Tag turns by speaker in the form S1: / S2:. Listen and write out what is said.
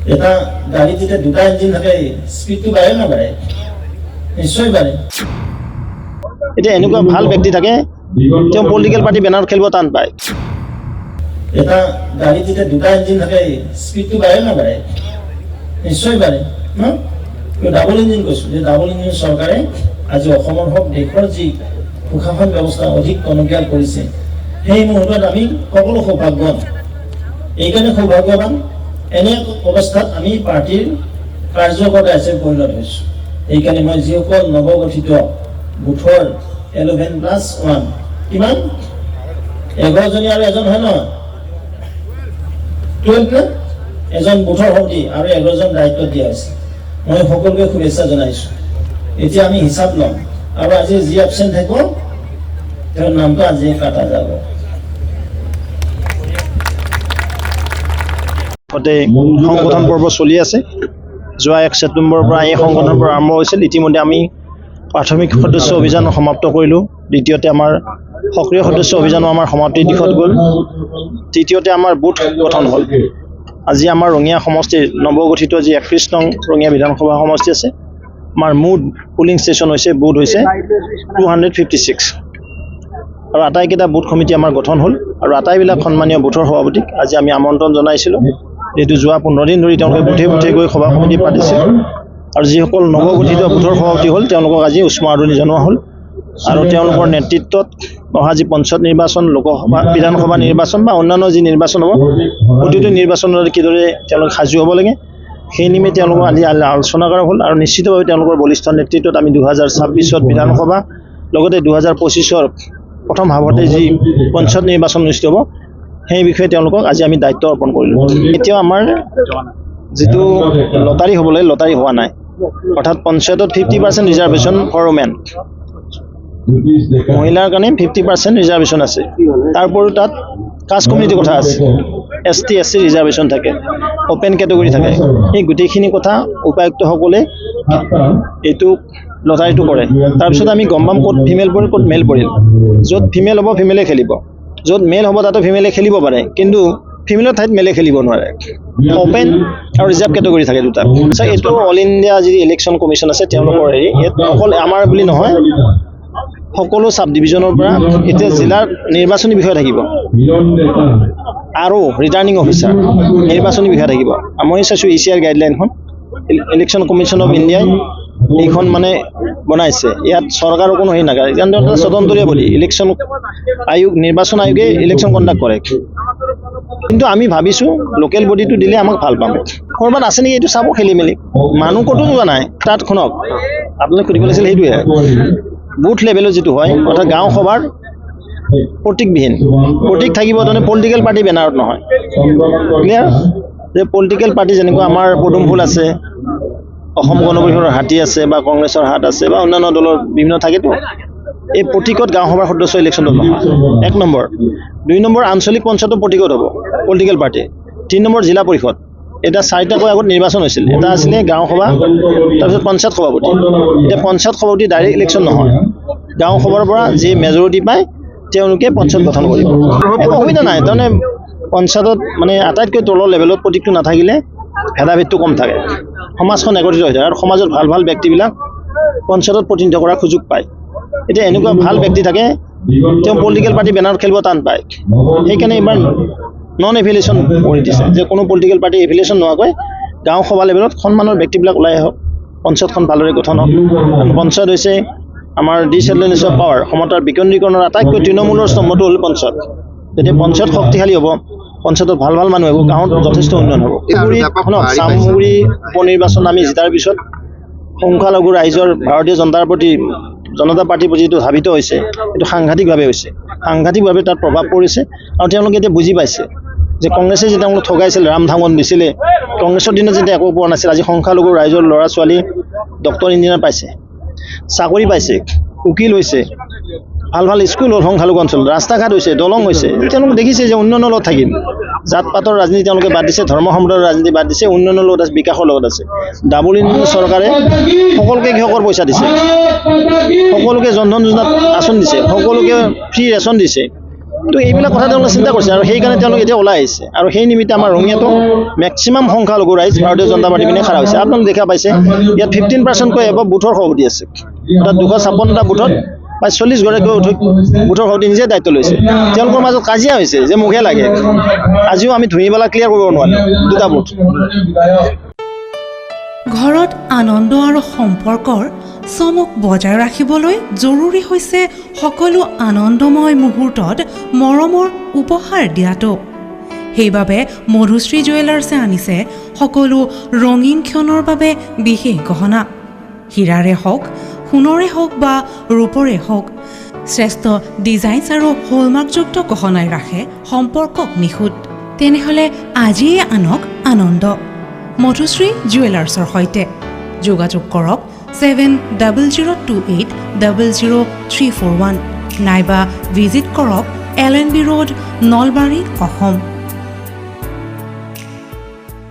S1: এটা গাড়ী যেতিয়া দুটা ইঞ্জিন থাকে স্পীডটো বাঢ়ে নাবাঢ়ে? নিশ্চয় বাঢ়ে।
S2: এতিয়া এনেকুৱা ভাল ব্যক্তি থাকে তেওঁ পলিটিকেল পাৰ্টি বেনাৰত খেলিব টান পায়।
S1: এটা গাড়ী যেতিয়া দুটা ইঞ্জিন থাকে স্পীডটো বাঢ়ে নাবাঢ়ে? নিশ্চয় বাঢ়ে ন? ডাবল ইঞ্জিন কৈছোঁ যে ডাবল ইঞ্জিন চৰকাৰে আজি অসমৰ হওক দেশৰ যি প্ৰশাসন ব্যৱস্থা অধিক টনকিয়াল কৰিছে, সেই মুহূৰ্তত আমি সকলো সৌভাগ্যৱান। এইকাৰণে সৌভাগ্যৱান এনে অৱস্থাত আমি পাৰ্টিৰ কাৰ্যকৰ্তা হিচাপে পৰিণত হৈছোঁ। সেইকাৰণে মই যিসকল নৱগঠিত বুথৰ 11+1 কিমান 11জনী আৰু এজন হয় নহয় 12 নে? এজন বুথৰ সমিতি আৰু 11জন দায়িত্ব দিয়া হৈছে। মই সকলোকে শুভেচ্ছা জনাইছোঁ। এতিয়া আমি হিচাপ ল'ম আৰু আজি যি এবচেণ্ট থাকিব তেওঁৰ নামটো আজি কাটা যাব।
S2: সংগঠন পৰ্ব চলি আছে। যোৱা 1 ছেপ্টেম্বৰৰ পৰা এই সংগঠন পৰ্ব আৰম্ভ হৈছিল। ইতিমধ্যে আমি প্ৰাথমিক সদস্য অভিযান সমাপ্ত কৰিলোঁ। দ্বিতীয়তে আমাৰ সক্ৰিয় সদস্য অভিযানো আমাৰ সমাপ্তিৰ দিশত গ'ল। তৃতীয়তে আমাৰ বুথ গঠন হ'ল। আজি আমাৰ ৰঙিয়া সমষ্টিৰ নৱগঠিত যি 31 নং ৰঙিয়া বিধানসভা সমষ্টি আছে, আমাৰ মুঠ পুলিং ষ্টেচন হৈছে বুথ হৈছে 256 আৰু আটাইকেইটা বুথ সমিতি আমাৰ গঠন হ'ল আৰু আটাইবিলাক সন্মানীয় বুথৰ সভাপতিক আজি আমি আমন্ত্ৰণ জনাইছিলোঁ। যিহেতু যোৱা 15 দিন ধৰি তেওঁলোকে বুথে বুথে গৈ সভা সমিতি পাতিছিল আৰু যিসকল নৱগঠিত বুথৰ সভাপতি হ'ল তেওঁলোকক আজি উষ্ম আদৰণি জনোৱা হ'ল আৰু তেওঁলোকৰ নেতৃত্বত অহা যি পঞ্চায়ত নিৰ্বাচন, লোকসভা, বিধানসভা নিৰ্বাচন বা অন্যান্য যি নিৰ্বাচন হ'ব, প্ৰতিটো নিৰ্বাচনত কিদৰে তেওঁলোক সাজু হ'ব লাগে সেই নিমিত্তে তেওঁলোকক আজি আলোচনা কৰা হ'ল আৰু নিশ্চিতভাৱে তেওঁলোকৰ বলিষ্ঠ নেতৃত্বত আমি 2026ত বিধানসভা লগতে 2025ৰ প্ৰথম হাফতে যি পঞ্চায়ত নিৰ্বাচন অনুষ্ঠিত হ'ব সেই বিষয়ে তেওঁলোকক আজি আমি দায়িত্ব অৰ্পণ কৰিলোঁ। এতিয়াও আমাৰ যিটো লটাৰী হ'ব লাগে লটাৰী হোৱা নাই, অৰ্থাৎ পঞ্চায়তত 50% ৰিজাৰ্ভেশ্যন ফৰ ওমেন, মহিলাৰ কাৰণে 50% ৰিজাৰ্ভেশ্যন আছে। তাৰ উপৰিও তাত কাষ্ট কমিউনিটিৰ কথা আছে, ST SC ৰিজাৰ্ভেশ্যন থাকে, অ'পেন কেটেগৰী থাকে। এই গোটেইখিনি কথা উপায়ুক্তসকলে এইটো লটাৰীটো কৰে। তাৰপিছত আমি গম পাম ক'ত ফিমেল পৰিল ক'ত মেল পৰিল। য'ত ফিমেল হ'ব ফিমেলে খেলিব, য'ত মেল হ'ব তাতো ফিমেলে খেলিব পাৰে, কিন্তু ফিমেলৰ ঠাইত মেলে খেলিব নোৱাৰে। অ'পেন আৰু ৰিজাৰ্ভ কেটেগৰী থাকে দুটা। এইটো অল ইণ্ডিয়া যি ইলেকশ্যন কমিশ্যন আছে তেওঁলোকৰ হেৰি, ইয়াত অকল আমাৰ বুলি নহয় সকলো চাব ডিভিজনৰ পৰা এতিয়া জিলাৰ নিৰ্বাচনী বিষয় থাকিব আৰু ৰিটাৰ্ণিং অফিচাৰ নিৰ্বাচনী বিষয় থাকিব। মই চাইছোঁ ECR গাইডলাইনখন ইলেকশ্যন কমিশ্যন অফ ইণ্ডিয়াই এইখন মানে বনাইছে। ইয়াত চৰকাৰৰ কোনো হেৰি নাগায়, কাৰণ এটা স্বতন্ত্ৰীয় বডি। ইলেকশ্যন আয়োগ, নিৰ্বাচন আয়োগে ইলেকশ্যন কণ্ডাক্ট কৰে। কিন্তু আমি ভাবিছোঁ লোকেল বডিটো দিলে আমাক ভাল পাম। ক'ৰবাত আছে নেকি এইটো চাব খেলি মেলি। মানুহ ক'তো যোৱা নাই, তাত শুনক আপোনালোকে সুধিব লাগিছিল সেইটোৱে। বুথ লেভেলত যিটো হয় অৰ্থাৎ গাঁও সভাৰ প্ৰতীকবিহীন, প্ৰতীক থাকিব তাৰমানে পলিটিকেল পাৰ্টি বেনাৰত নহয়। ক্লিয়াৰ যে পলিটিকেল পাৰ্টি যেনেকুৱা আমাৰ পদুম ফুল আছে, অসম গণ পৰিষদৰ হাতী আছে বা কংগ্ৰেছৰ হাত আছে বা অন্যান্য দলৰ বিভিন্ন থাকেতো, এই প্ৰতীকত গাঁও সভাৰ সদস্য ইলেকশ্যনত নহয়। 1 নম্বৰ। 2 নম্বৰ আঞ্চলিক পঞ্চায়তৰ প্ৰতীকত হ'ব পলিটিকেল পাৰ্টি। 3 নম্বৰ জিলা পৰিষদ। এতিয়া 4টাকৈ আগত নিৰ্বাচন হৈছিল, এটা আছিলে গাঁও সভা, তাৰপিছত পঞ্চায়ত সভাপতি। এতিয়া পঞ্চায়ত সভাপতি ডাইৰেক্ট ইলেকশ্যন নহয়, গাঁও সভাৰ পৰা যি মেজৰিটি পায় তেওঁলোকে পঞ্চায়ত গঠন কৰিব। একো অসুবিধা নাই, তাৰমানে পঞ্চায়তত মানে আটাইতকৈ তলৰ লেভেলত প্ৰতীকটো নাথাকিলে ভেদাভেদটো কম থাকে, সমাজখন একত্ৰিত হৈ থাকে আৰু সমাজত ভাল ভাল ব্যক্তিবিলাক পঞ্চায়তত প্ৰতিনিধিত্ব কৰাৰ সুযোগ পায়। এতিয়া এনেকুৱা ভাল ব্যক্তি থাকে তেওঁ পলিটিকেল পাৰ্টি বেনাৰত খেলিব টান পায়। সেইকাৰণে এইবাৰ নন এফিলিয়েশ্যন কৰি দিছে যে কোনো পলিটিকেল পাৰ্টি এফিলিয়েশ্যন নোহোৱাকৈ গাঁও সভা লেভেলত সন্মানৰ ব্যক্তিবিলাক ওলাই আহক, পঞ্চায়তখন ভালদৰে গঠন হওক। পঞ্চায়ত হৈছে আমাৰ ডিচেন্ট্ৰেলাইজেশ্যন অফ পাৱাৰ, ক্ষমতাৰ বিকেন্দ্ৰীকৰণৰ আটাইতকৈ তৃণমূলৰ স্তম্ভটো হ'ল পঞ্চায়ত। যেতিয়া পঞ্চায়ত শক্তিশালী হ'ব, পঞ্চায়তত ভাল ভাল মানুহ আহিব, গাঁৱত যথেষ্ট উন্নয়ন হ'ব। চামগুৰি উপনিৰ্বাচন আমি জিতাৰ পিছত সংখ্যালঘু ৰাইজৰ ভাৰতীয় জনতা পাৰ্টিৰ প্ৰতি যিটো ধাবিত হৈছে এইটো সাংঘাতিকভাৱে হৈছে, সাংঘাতিকভাৱে তাত প্ৰভাৱ পৰিছে আৰু তেওঁলোকে এতিয়া বুজি পাইছে যে কংগ্ৰেছে যেতিয়া তেওঁলোক ঠগাইছিল, ৰাম ধাঙন দিছিলে, কংগ্ৰেছৰ দিনত যেতিয়া একো পোৱা নাছিল, আজি সংখ্যালঘু ৰাইজৰ ল'ৰা ছোৱালী ডক্টৰ ইঞ্জিনিয়াৰ পাইছে, চাকৰি পাইছে, উকিল হৈছে, ভাল ভাল স্কুল হ'ল সংখ্যালঘু অঞ্চলত, ৰাস্তা ঘাট হৈছে, দলং হৈছে। তেওঁলোকে দেখিছে যে উন্নয়নৰ লগত থাকিম, জাত পাতৰ ৰাজনীতি তেওঁলোকে বাদ দিছে, ধৰ্ম সম্প্ৰদায়ৰ ৰাজনীতি বাদ দিছে, উন্নয়নৰ লগত আছে, বিকাশৰ লগত আছে। ডাবল ইঞ্জিন চৰকাৰে সকলোকে কৃষকৰ পইচা দিছে, সকলোকে জনধন যোজনাত আঁচনি দিছে, সকলোকে ফ্ৰী ৰেচন দিছে, তো এইবিলাক কথা তেওঁলোকে চিন্তা কৰিছে আৰু সেইকাৰণে তেওঁলোক এতিয়া ওলাই আহিছে আৰু সেই নিমিত্তে আমাৰ ৰঙিয়াতো মেক্সিমাম সংখ্যালঘু ৰাইজ ভাৰতীয় জনতা পাৰ্টি পিনে খাৰা হৈছে। আপোনালোকে দেখা পাইছে ইয়াত 15%কৈ এবাৰ বুথৰ সভাপতি আছে, অৰ্থাৎ 256টা বুথত প্ৰায় 40গৰাকী বুথৰ সভাপতি নিজে দায়িত্ব লৈছে। তেওঁলোকৰ মাজত কাজিয়া হৈছে যে মুখে লাগে, আজিও আমি ধুইবেলা ক্লিয়াৰ কৰিব নোৱাৰিলোঁ 2টা বুথ।
S3: ঘৰত আনন্দ আৰু সম্পৰ্কৰ চমক বজাই ৰাখিবলৈ জৰুৰী হৈছে সকলো আনন্দময় মুহূৰ্তত মৰমৰ উপহাৰ দিয়াটো। সেইবাবে মধুশ্ৰী জুৱেলাৰ্ছে আনিছে সকলো ৰঙীন ক্ষণৰ বাবে বিশেষ গহনা। হীৰাৰে হওক, সোণৰে হওক বা ৰূপৰে হওক, শ্ৰেষ্ঠ ডিজাইনছ আৰু হলমাৰ্কযুক্ত গহনাই ৰাখে সম্পৰ্কক নিখুঁত। তেনেহ'লে আজিয়ে আনক আনন্দ মধুশ্ৰী জুৱেলাৰ্ছৰ সৈতে। যোগাযোগ কৰক 7028000341 নাইবা ভিজিট কৰক LNB ৰোড, নলবাৰী, অসম।